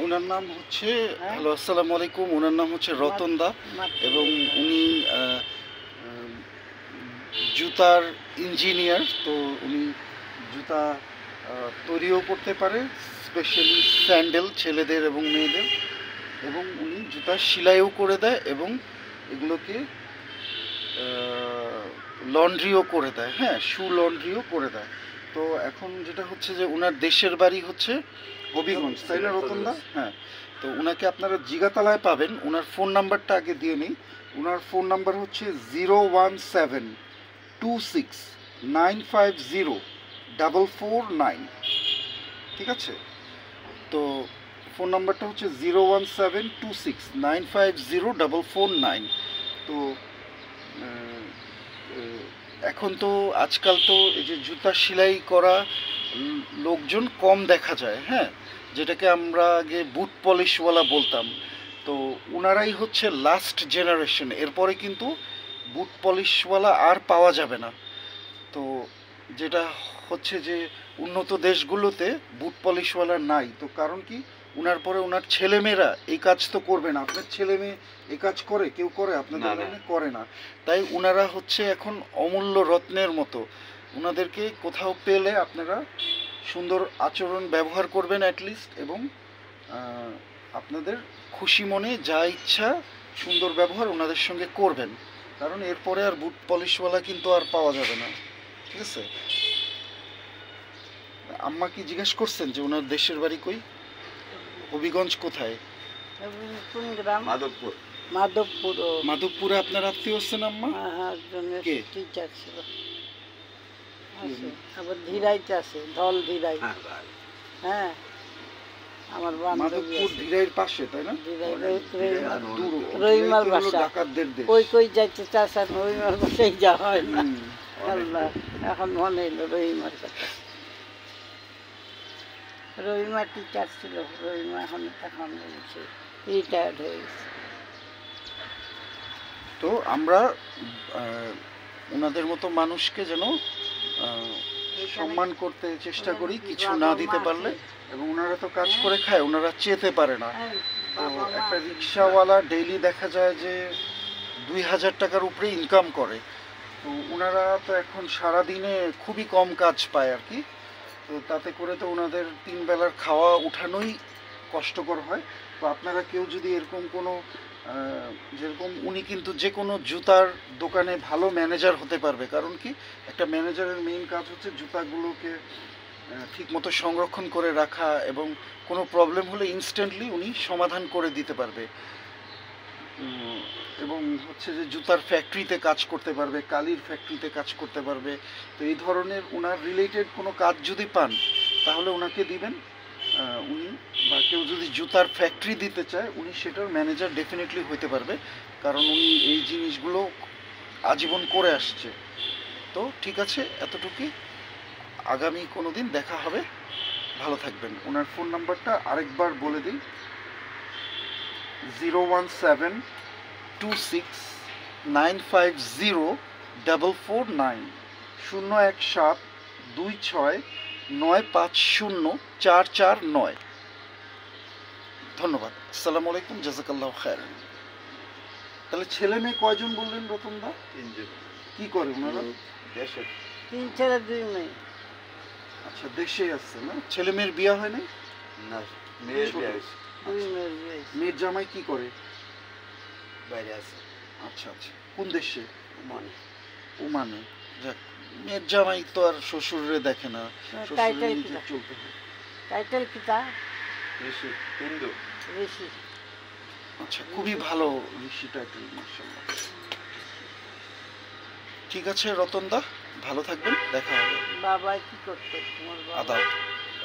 ওনার নাম হচ্ছে হ্যালো আসসালামু আলাইকুম। ওনার নাম হচ্ছে রতন দা এবং উনি জুতার ইঞ্জিনিয়ার। তো উনি জুতা তৈরিও করতে পারে, স্পেশালি স্যান্ডেল ছেলেদের এবং মেয়েদের, এবং উনি জুতা সেলাইও করে দেয় এবং এগুলোকে লন্ড্রিও করে দেয়। হ্যাঁ, শু লন্ড্রিও করে দেয়। তো এখন যেটা হচ্ছে যে ওনার দেশের বাড়ি হচ্ছে হবিগঞ্জ, তাই না রতনদা? হ্যাঁ, তো ওনাকে আপনারা জিগাতলায় পাবেন। ওনার ফোন নাম্বারটা আগে দিয়ে নিই। ওনার ফোন নাম্বার হচ্ছে 01726950449। ঠিক আছে, তো ফোন নাম্বারটা হচ্ছে 01726950449। তো এখন তো আজকাল তো এই যে জুতা সেলাই করা লোকজন কম দেখা যায়। হ্যাঁ, যেটাকে আমরা আগে বুট পলিশওয়ালা বলতাম। তো ওনারাই হচ্ছে লাস্ট জেনারেশন। এরপরে কিন্তু বুট পলিশওয়ালা আর পাওয়া যাবে না। তো যেটা হচ্ছে যে উন্নত দেশগুলোতে বুট পলিশওয়ালা নাই। তো কারণ কি, ওনার পরে ওনার ছেলেমেয়েরা এই কাজ তো করবে না। আপনার ছেলে মেয়ে এই কাজ করে? কেউ করে? আপনাদের করে না। তাই ওনারা হচ্ছে এখন অমূল্য রত্নের মতো। ওনাদেরকে কোথাও পেলে আপনারা সুন্দর আচরণ ব্যবহার করবেন অ্যাটলিস্ট, এবং আপনাদের খুশি মনে যা ইচ্ছা সুন্দর ব্যবহার ওনাদের সঙ্গে করবেন। কারণ এরপরে আর বুট পলিশওয়ালা কিন্তু আর পাওয়া যাবে না। ঠিক আছে, আম্মা কি জিজ্ঞেস করছেন যে ওনার দেশের বাড়ি কই? হবিগঞ্জ কোথায়? কোন গ্রাম? মাধবপুর। মাধবপুর। মাধবপুরে আপনার আত্মীয় হচ্ছেন আম্মা? কে? টিচার ছিল। আবার ধীরাইতে আছে, ধল ধীরাই। হ্যাঁ, আমার মাধবপুর ধীরাইয়ের পাশে, তাই না? রহিমার বাসা। কই কই যাইতে চাচ্ছেন, রহিমার বাসায় যাওয়া হয় না। আল্লাহ, এখন মনে এলো রহিমার কথা। রহিমা টিচার ছিল। রহিমা এখন এখন রিটায়ার্ড হয়ে গেছে। তো আমরা ওনাদের মতো মানুষকে যেন সম্মান করতে চেষ্টা করি, কিছু না দিতে পারলে। এবং ওনারা তো কাজ করে খায়, ওনারা চেতে পারে না। তো একটা রিক্সাওয়ালা ডেইলি দেখা যায় যে 2000 টাকার উপরে ইনকাম করে। তো ওনারা তো এখন সারাদিনে খুবই কম কাজ পায় আর কি। তো তাতে করে তো ওনাদের 3 বেলার খাওয়া উঠানোই কষ্টকর হয়। তো আপনারা কেউ যদি এরকম কোনো যেরকম উনি কিন্তু যে কোনো জুতার দোকানে ভালো ম্যানেজার হতে পারবে। কারণ কি, একটা ম্যানেজারের মেইন কাজ হচ্ছে জুতাগুলোকে ঠিকমতো সংরক্ষণ করে রাখা, এবং কোনো প্রবলেম হলে ইনস্ট্যান্টলি উনি সমাধান করে দিতে পারবে। এবং হচ্ছে যে জুতার ফ্যাক্টরিতে কাজ করতে পারবে, কালির ফ্যাক্টরিতে কাজ করতে পারবে। তো এই ধরনের ওনার রিলেটেড কোনো কাজ যদি পান তাহলে ওনাকে দিবেন। উনি বা কেউ যদি জুতার ফ্যাক্টরি দিতে চায়, উনি সেটার ম্যানেজার ডেফিনেটলি হতে পারবে, কারণ উনি এই জিনিসগুলো আজীবন করে আসছে। তো ঠিক আছে, এতটুকুই। আগামী কোনো দিন দেখা হবে। ভালো থাকবেন। ওনার ফোন নাম্বারটা আরেকবার বলে দিই, 01726950449, 01726950449। ধন্যবাদ। আসসালামু আলাইকুম, জাযাকাল্লাহু খায়রান। তাহলে ছেলে মেয়ে কয়জন বললেন রতনদা? 3 জন। কি করে ওনারা? দেশে। 3 ছেলে 2 মেয়ে। আচ্ছা, দেশে আছে না? ছেলে মেয়ের বিয়ে হয় নাই? না, মেয়ের বিয়ে হয়েছে। মেয়ের জামাই কি করে? বাইরে আছে। আচ্ছা আচ্ছা, কোন দেশে? ওমানে। ওমানে। যাক, মেয়ের জামাই তো আর শ্বশুরে দেখে না, শ্বশুরে নিজে চলতে হয়। টাইটেল কিটা? ঋষি, হিন্দু। ঋষি। আচ্ছা, খুবই ভালো ঋষি টাইটেল, মাশাআল্লাহ। ঠিক আছে রতনদা, ভালো থাকবেন, দেখা হবে। বাবা কি করতো তোমার বাবা? আদাব।